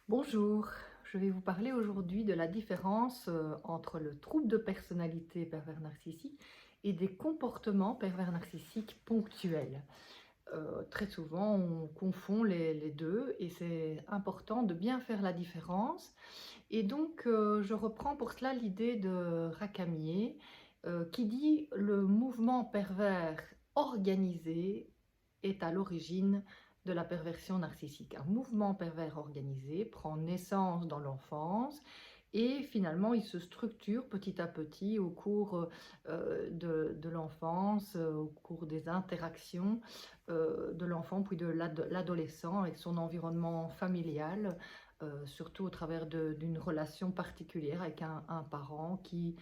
Bonjour, je vais vous parler aujourd'hui de la différence entre le trouble de personnalité pervers narcissique et des comportements pervers narcissiques ponctuels. Très souvent, on confond les deux et c'est important de bien faire la différence. Et donc, je reprends pour cela l'idée de Racamier qui dit: «Le mouvement pervers organisé est à l'origine de la perversion narcissique». Un mouvement pervers organisé prend naissance dans l'enfance et finalement il se structure petit à petit au cours de l'enfance, au cours des interactions de l'enfant puis de l'adolescent avec son environnement familial, surtout au travers d'une relation particulière avec un parent qui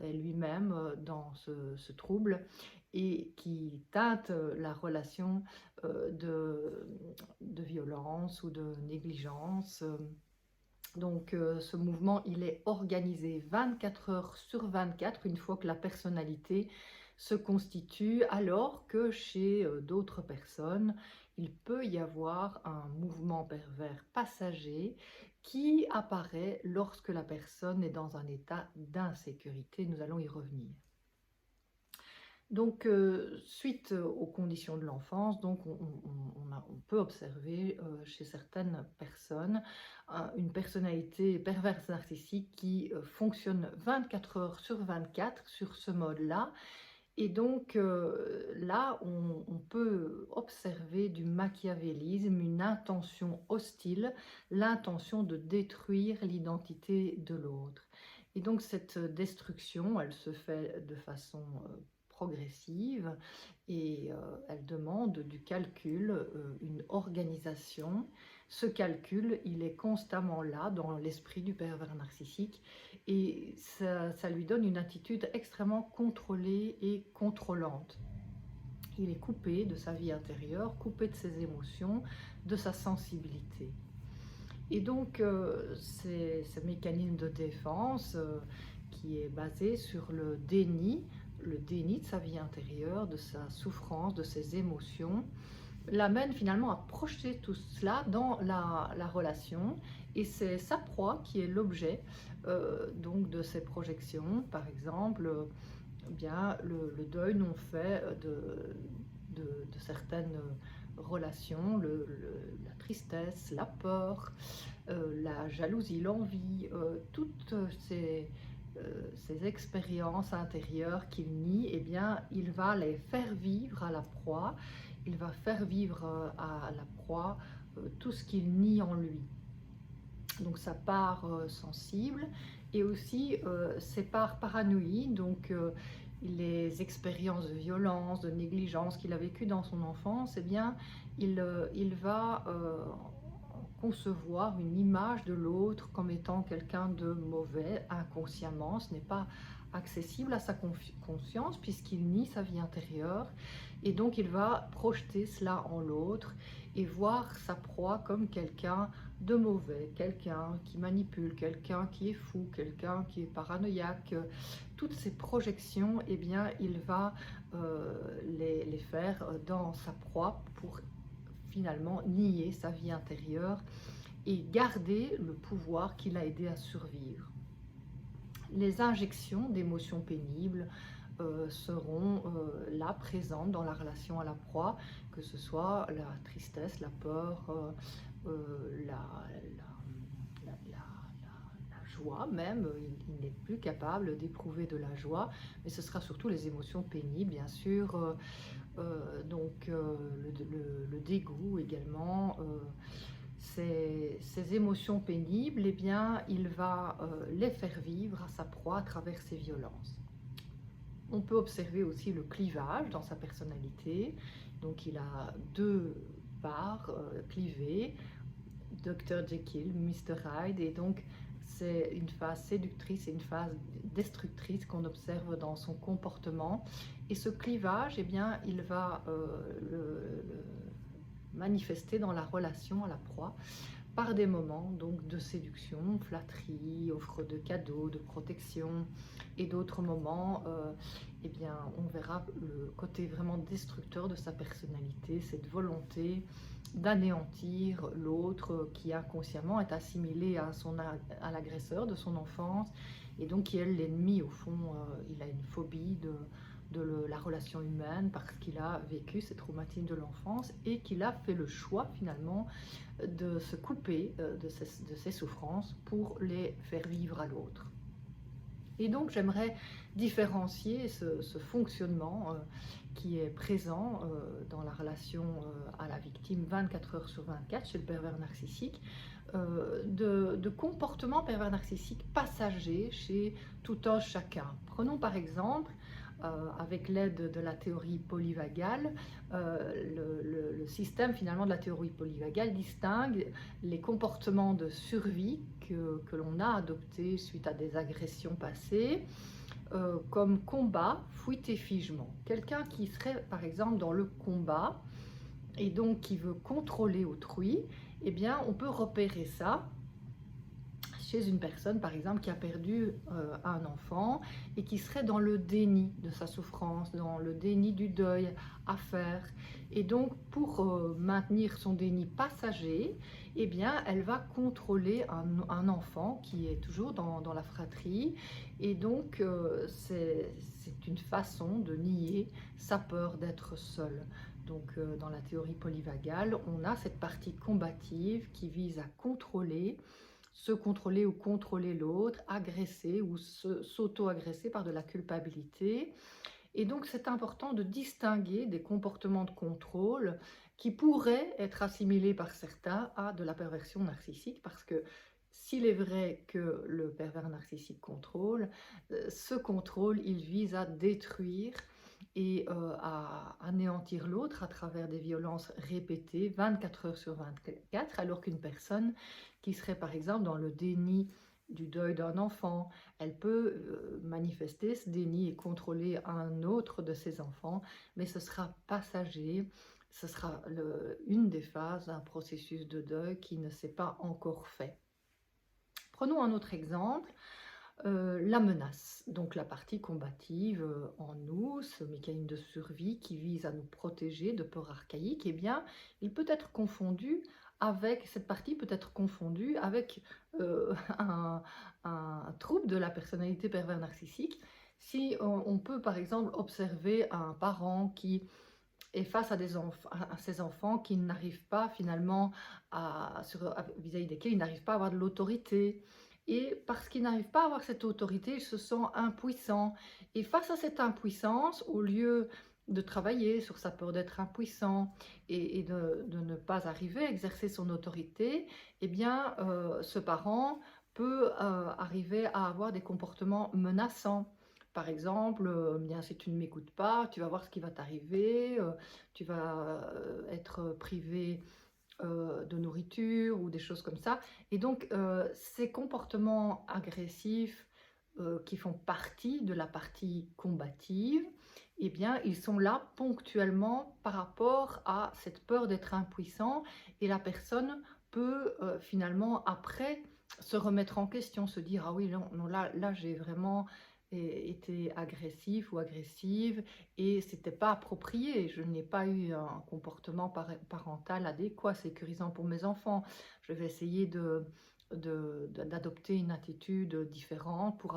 est lui-même dans ce trouble et qui teinte la relation de violence ou de négligence. Donc ce mouvement, il est organisé 24 heures sur 24 une fois que la personnalité se constitue, alors que chez d'autres personnes, il peut y avoir un mouvement pervers passager qui apparaît lorsque la personne est dans un état d'insécurité. Nous allons y revenir. Donc, suite aux conditions de l'enfance, donc on peut observer chez certaines personnes une personnalité perverse narcissique qui fonctionne 24 heures sur 24 sur ce mode-là. Et donc là, on peut observer du machiavélisme, une intention hostile, l'intention de détruire l'identité de l'autre. Et donc cette destruction, elle se fait de façon progressive et elle demande du calcul, une organisation. Ce calcul, il est constamment là dans l'esprit du pervers narcissique et ça lui donne une attitude extrêmement contrôlée et contrôlante. Il est coupé de sa vie intérieure, coupé de ses émotions, de sa sensibilité. Et donc, ce mécanisme de défense qui est basé sur le déni de sa vie intérieure, de sa souffrance, de ses émotions, l'amène finalement à projeter tout cela dans la relation. Et c'est sa proie qui est l'objet donc de ces projections. Par exemple, bien, le deuil non fait de certaines relations, la tristesse, la peur, la jalousie, l'envie, toutes ces expériences intérieures qu'il nie, eh bien, il va les faire vivre à la proie, il va faire vivre à la proie tout ce qu'il nie en lui. Donc sa part sensible et aussi ses parts paranoïdes, donc les expériences de violence, de négligence qu'il a vécues dans son enfance, eh bien, il va concevoir une image de l'autre comme étant quelqu'un de mauvais inconsciemment. Ce n'est pas accessible à sa conscience puisqu'il nie sa vie intérieure et donc il va projeter cela en l'autre et voir sa proie comme quelqu'un de mauvais, quelqu'un qui manipule, quelqu'un qui est fou, quelqu'un qui est paranoïaque. Toutes ces projections, eh bien, il va les faire dans sa proie pour finalement nier sa vie intérieure et garder le pouvoir qui l'a aidé à survivre. Les injections d'émotions pénibles seront là présentes dans la relation à la proie, que ce soit la tristesse, la peur, la joie même. Il n'est plus capable d'éprouver de la joie, mais ce sera surtout les émotions pénibles, bien sûr. Donc le dégoût également. Ces émotions pénibles, eh bien, il va les faire vivre à sa proie à travers ses violences. On peut observer aussi le clivage dans sa personnalité. Donc il a deux parts clivées, Dr Jekyll, Mr Hyde, et donc c'est une phase séductrice et une phase destructrice qu'on observe dans son comportement. Et ce clivage, eh bien, il va le manifester dans la relation à la proie par des moments donc de séduction, flatterie, offre de cadeaux, de protection, et d'autres moments, eh bien, on verra le côté vraiment destructeur de sa personnalité, cette volonté d'anéantir l'autre qui inconsciemment est assimilé à l'agresseur de son enfance, et donc qui est l'ennemi au fond. Il a une phobie de la relation humaine parce qu'il a vécu ces traumatismes de l'enfance et qu'il a fait le choix finalement de se couper de ses souffrances pour les faire vivre à l'autre. Et donc j'aimerais différencier ce fonctionnement qui est présent dans la relation à la victime 24 heures sur 24 chez le pervers narcissique, de comportements pervers narcissiques passagers chez tout un chacun. Prenons par exemple, avec l'aide de la théorie polyvagale, le système finalement de la théorie polyvagale distingue les comportements de survie que l'on a adoptés suite à des agressions passées, comme combat, fuite et figement. Quelqu'un qui serait par exemple dans le combat et donc qui veut contrôler autrui, eh bien on peut repérer ça chez une personne par exemple qui a perdu un enfant et qui serait dans le déni de sa souffrance, dans le déni du deuil à faire, et donc pour maintenir son déni passager, eh bien elle va contrôler un enfant qui est toujours dans la fratrie, et donc c'est une façon de nier sa peur d'être seule. Donc dans la théorie polyvagale, on a cette partie combative qui vise à contrôler, se contrôler ou contrôler l'autre, agresser ou s'auto-agresser par de la culpabilité. Et donc c'est important de distinguer des comportements de contrôle qui pourraient être assimilés par certains à de la perversion narcissique, parce que s'il est vrai que le pervers narcissique contrôle, ce contrôle, il vise à détruire et à anéantir l'autre à travers des violences répétées 24 heures sur 24, alors qu'une personne qui serait par exemple dans le déni du deuil d'un enfant, elle peut manifester ce déni et contrôler un autre de ses enfants, mais ce sera passager, ce sera une des phases d'un processus de deuil qui ne s'est pas encore fait. Prenons un autre exemple. La menace, donc la partie combative en nous, ce mécanisme de survie qui vise à nous protéger de peurs archaïques, eh bien, il peut être confondu avec, cette partie peut être confondue avec un, un trouble de la personnalité pervers narcissique. Si on peut par exemple observer un parent qui est face à, à ses enfants qui n'arrivent pas finalement vis-à-vis desquels ils n'arrivent pas à avoir de l'autorité. Et parce qu'ils n'arrivent pas à avoir cette autorité, ils se sentent impuissants. Et face à cette impuissance, au lieu de travailler sur sa peur d'être impuissant et de ne pas arriver à exercer son autorité, eh bien, ce parent peut arriver à avoir des comportements menaçants. Par exemple, bien, si tu ne m'écoutes pas, tu vas voir ce qui va t'arriver, tu vas être privé de nourriture ou des choses comme ça. Et donc, ces comportements agressifs qui font partie de la partie combative, eh bien, ils sont là ponctuellement par rapport à cette peur d'être impuissant, et la personne peut finalement après se remettre en question, se dire ah oui non, non là j'ai vraiment été agressif ou agressive et c'était pas approprié, je n'ai pas eu un comportement parental adéquat, sécurisant pour mes enfants. Je vais essayer d'adopter une attitude différente pour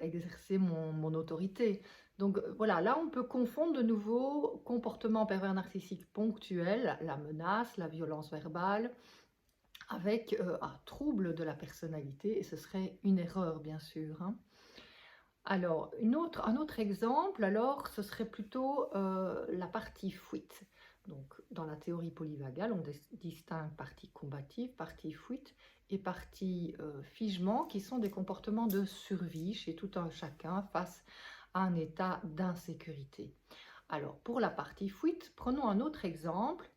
exercer mon autorité. Donc voilà, là on peut confondre de nouveau comportement pervers narcissique ponctuel, la menace, la violence verbale, avec un trouble de la personnalité, et ce serait une erreur bien sûr, hein. Alors, un autre exemple, alors, ce serait plutôt la partie fuite. Donc, dans la théorie polyvagale, on distingue partie combative, partie fuite et partie figement, qui sont des comportements de survie chez tout un chacun face à un état d'insécurité. Alors, pour la partie fuite, prenons un autre exemple.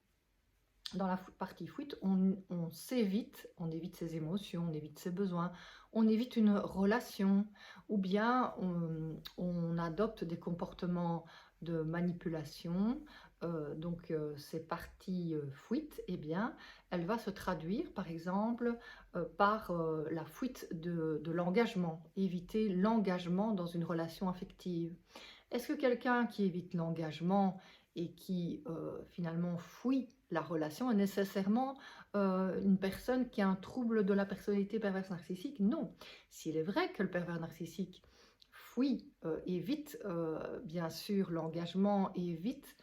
Dans la partie fuite, on s'évite, on évite ses émotions, on évite ses besoins, on évite une relation, ou bien on adopte des comportements de manipulation ces parties fuites, eh bien, elle va se traduire, par exemple, par la fuite de l'engagement, éviter l'engagement dans une relation affective. Est-ce que quelqu'un qui évite l'engagement et qui finalement fuit la relation est nécessairement une personne qui a un trouble de la personnalité perverse narcissique? Non. S'il est vrai que le pervers narcissique fuit, évite bien sûr l'engagement, évite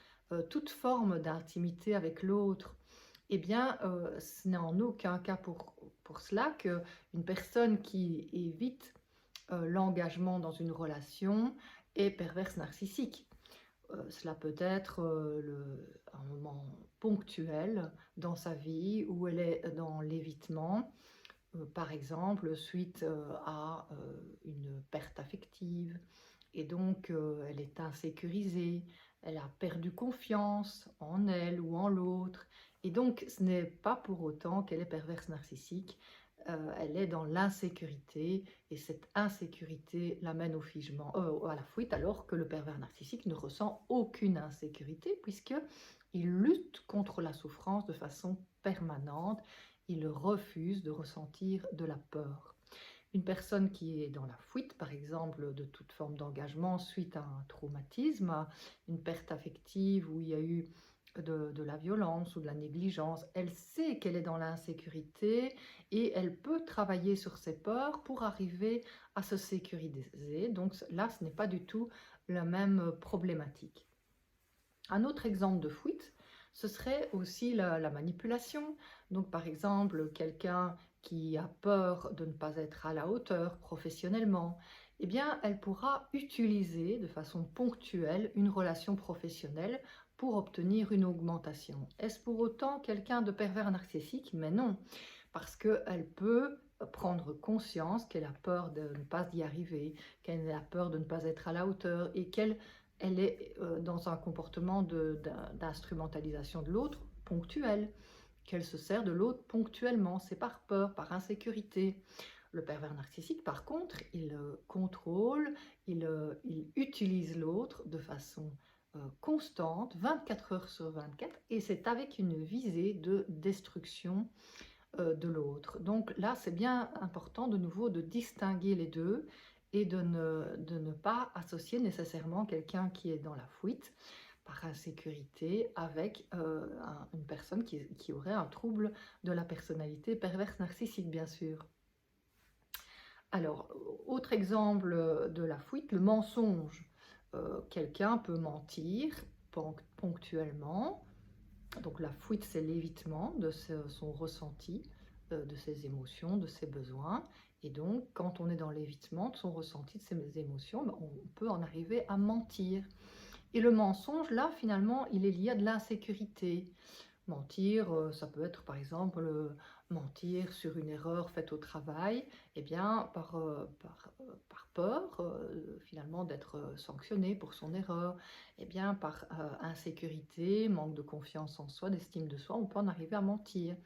toute forme d'intimité avec l'autre, eh bien, ce n'est en aucun cas pour cela qu'une personne qui évite l'engagement dans une relation est perverse narcissique. Cela peut être un moment ponctuel dans sa vie où elle est dans l'évitement, par exemple suite à une perte affective, et donc elle est insécurisée, elle a perdu confiance en elle ou en l'autre, et donc ce n'est pas pour autant qu'elle est perverse narcissique. Elle est dans l'insécurité, et cette insécurité l'amène au figement, à la fuite, alors que le pervers narcissique ne ressent aucune insécurité puisqu'il lutte contre la souffrance de façon permanente, il refuse de ressentir de la peur. Une personne qui est dans la fuite, par exemple, de toute forme d'engagement suite à un traumatisme, une perte affective où il y a eu de la violence ou de la négligence, elle sait qu'elle est dans l'insécurité et elle peut travailler sur ses peurs pour arriver à se sécuriser. Donc là, ce n'est pas du tout la même problématique. Un autre exemple de fuite, ce serait aussi la manipulation. Donc par exemple, quelqu'un qui a peur de ne pas être à la hauteur professionnellement, eh bien, elle pourra utiliser de façon ponctuelle une relation professionnelle pour obtenir une augmentation. Est-ce pour autant quelqu'un de pervers narcissique? Mais non, parce qu'elle peut prendre conscience qu'elle a peur de ne pas y arriver, qu'elle a peur de ne pas être à la hauteur et qu'elle est dans un comportement d'instrumentalisation de l'autre ponctuel, qu'elle se sert de l'autre ponctuellement, c'est par peur, par insécurité. Le pervers narcissique, par contre, il contrôle, il utilise l'autre de façon constante, 24 heures sur 24, et c'est avec une visée de destruction de l'autre. Donc là, c'est bien important de nouveau de distinguer les deux et de ne pas associer nécessairement quelqu'un qui est dans la fuite par insécurité avec une personne qui aurait un trouble de la personnalité perverse narcissique, bien sûr. Alors, autre exemple de la fuite, le mensonge. Quelqu'un peut mentir ponctuellement. Donc la fuite, c'est l'évitement de son ressenti, de ses émotions, de ses besoins. Et donc, quand on est dans l'évitement de son ressenti, de ses émotions, ben, on peut en arriver à mentir. Et le mensonge, là, finalement, il est lié à de l'insécurité. Mentir, ça peut être par exemple mentir sur une erreur faite au travail, eh bien par peur finalement d'être sanctionné pour son erreur, eh bien par insécurité, manque de confiance en soi, d'estime de soi, on peut en arriver à mentir.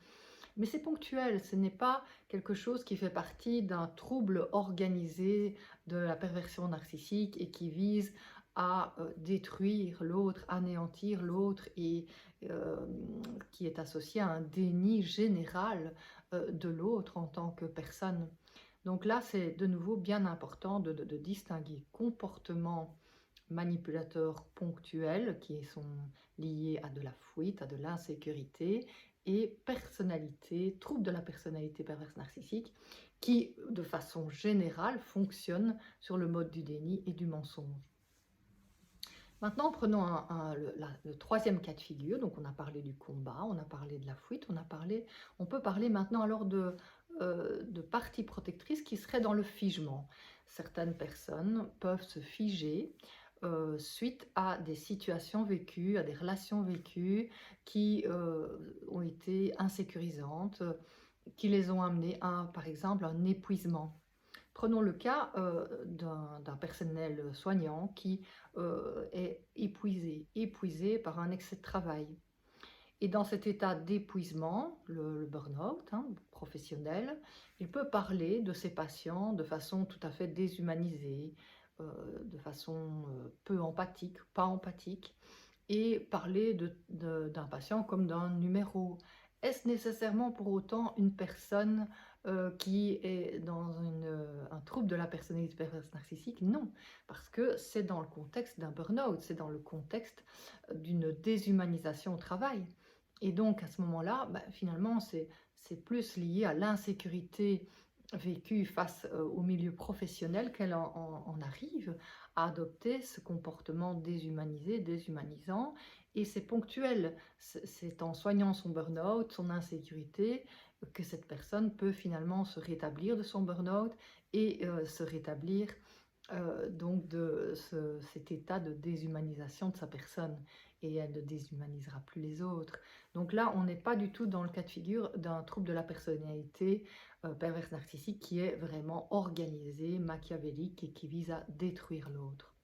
Mais c'est ponctuel, ce n'est pas quelque chose qui fait partie d'un trouble organisé de la perversion narcissique et qui vise à détruire l'autre, anéantir l'autre et euh, qui est associé à un déni général de l'autre en tant que personne. Donc là, c'est de nouveau bien important de distinguer comportement manipulateur ponctuel qui sont liés à de la fuite, à de l'insécurité, et personnalité, trouble de la personnalité perverse narcissique, qui de façon générale fonctionne sur le mode du déni et du mensonge. Maintenant, prenons le troisième cas de figure. Donc, on a parlé du combat, on a parlé de la fuite, on peut parler maintenant alors de parties protectrices qui seraient dans le figement. Certaines personnes peuvent se figer suite à des situations vécues, à des relations vécues qui ont été insécurisantes, qui les ont amenées à, par exemple, un épuisement. Prenons le cas d'un personnel soignant qui est épuisé par un excès de travail. Et dans cet état d'épuisement, le burn-out professionnel, il peut parler de ses patients de façon tout à fait déshumanisée, de façon peu empathique, pas empathique, et parler d'un patient comme d'un numéro. Est-ce nécessairement pour autant une personne qui est dans un trouble de la personnalité perverse narcissique? Non, parce que c'est dans le contexte d'un burn-out, c'est dans le contexte d'une déshumanisation au travail. Et donc à ce moment-là, bah, finalement, c'est plus lié à l'insécurité vécue face au milieu professionnel qu'elle en arrive à adopter ce comportement déshumanisé, déshumanisant, et c'est ponctuel. C'est en soignant son burn-out, son insécurité, que cette personne peut finalement se rétablir de son burn-out et se rétablir donc de cet état de déshumanisation de sa personne, et elle ne déshumanisera plus les autres. Donc là, on n'est pas du tout dans le cas de figure d'un trouble de la personnalité perverse narcissique qui est vraiment organisé, machiavélique et qui vise à détruire l'autre.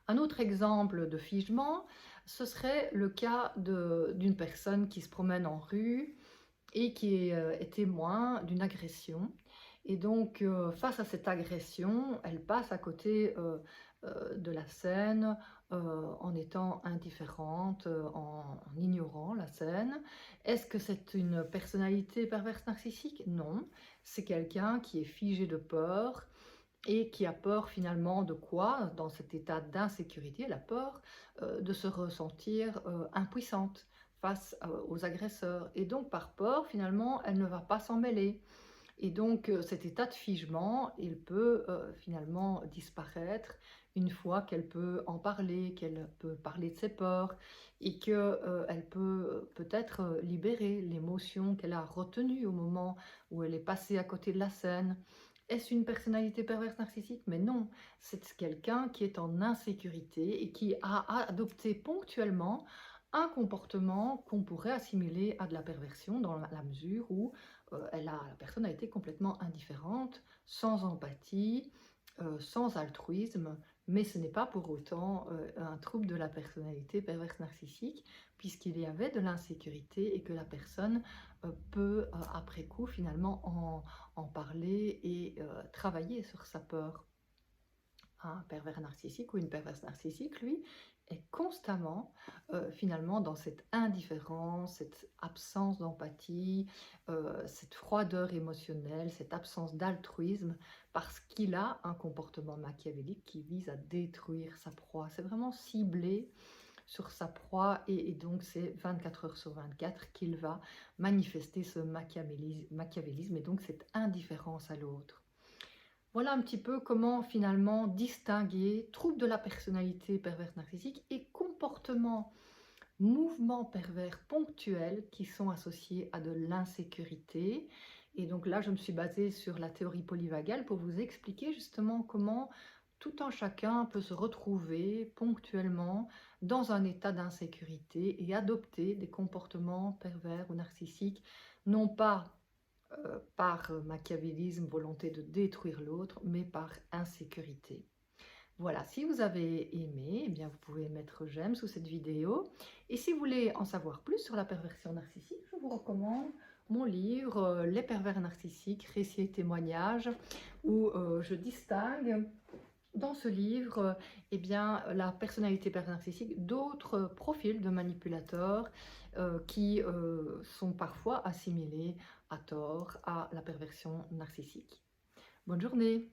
Un autre exemple de figement, ce serait le cas d'une personne qui se promène en rue et qui est témoin d'une agression. Et donc, face à cette agression, elle passe à côté de la scène en étant indifférente, en ignorant la scène. Est-ce que c'est une personnalité perverse narcissique? Non, c'est quelqu'un qui est figé de peur et qui a peur finalement de quoi? Dans cet état d'insécurité, elle a peur de se ressentir impuissante face aux agresseurs. Et donc par peur, finalement, elle ne va pas s'en mêler. Et donc cet état de figement, il peut finalement disparaître une fois qu'elle peut en parler, qu'elle peut parler de ses peurs et qu'elle peut peut-être libérer l'émotion qu'elle a retenue au moment où elle est passée à côté de la scène. Est-ce une personnalité perverse narcissique? Mais non, c'est quelqu'un qui est en insécurité et qui a adopté ponctuellement un comportement qu'on pourrait assimiler à de la perversion dans la mesure où la personne a été complètement indifférente, sans empathie, sans altruisme, mais ce n'est pas pour autant un trouble de la personnalité perverse narcissique, puisqu'il y avait de l'insécurité et que la personne peut, après coup, finalement en parler et travailler sur sa peur. Un pervers narcissique ou une perverse narcissique, lui, est constamment finalement dans cette indifférence, cette absence d'empathie, cette froideur émotionnelle, cette absence d'altruisme, parce qu'il a un comportement machiavélique qui vise à détruire sa proie. C'est vraiment ciblé sur sa proie et donc c'est 24 heures sur 24 qu'il va manifester ce machiavélisme et donc cette indifférence à l'autre. Voilà un petit peu comment finalement distinguer trouble de la personnalité perverse narcissique et comportement, mouvements pervers ponctuels qui sont associés à de l'insécurité. Et donc là, je me suis basée sur la théorie polyvagale pour vous expliquer justement comment tout un chacun peut se retrouver ponctuellement dans un état d'insécurité et adopter des comportements pervers ou narcissiques, non pas par machiavélisme, volonté de détruire l'autre, mais par insécurité. Voilà, si vous avez aimé, eh bien vous pouvez mettre j'aime sous cette vidéo. Et si vous voulez en savoir plus sur la perversion narcissique, je vous recommande mon livre Les pervers narcissiques, récits et témoignages, où je distingue dans ce livre eh bien, la personnalité perverse narcissique d'autres profils de manipulateurs qui sont parfois assimilés à tort à la perversion narcissique. Bonne journée!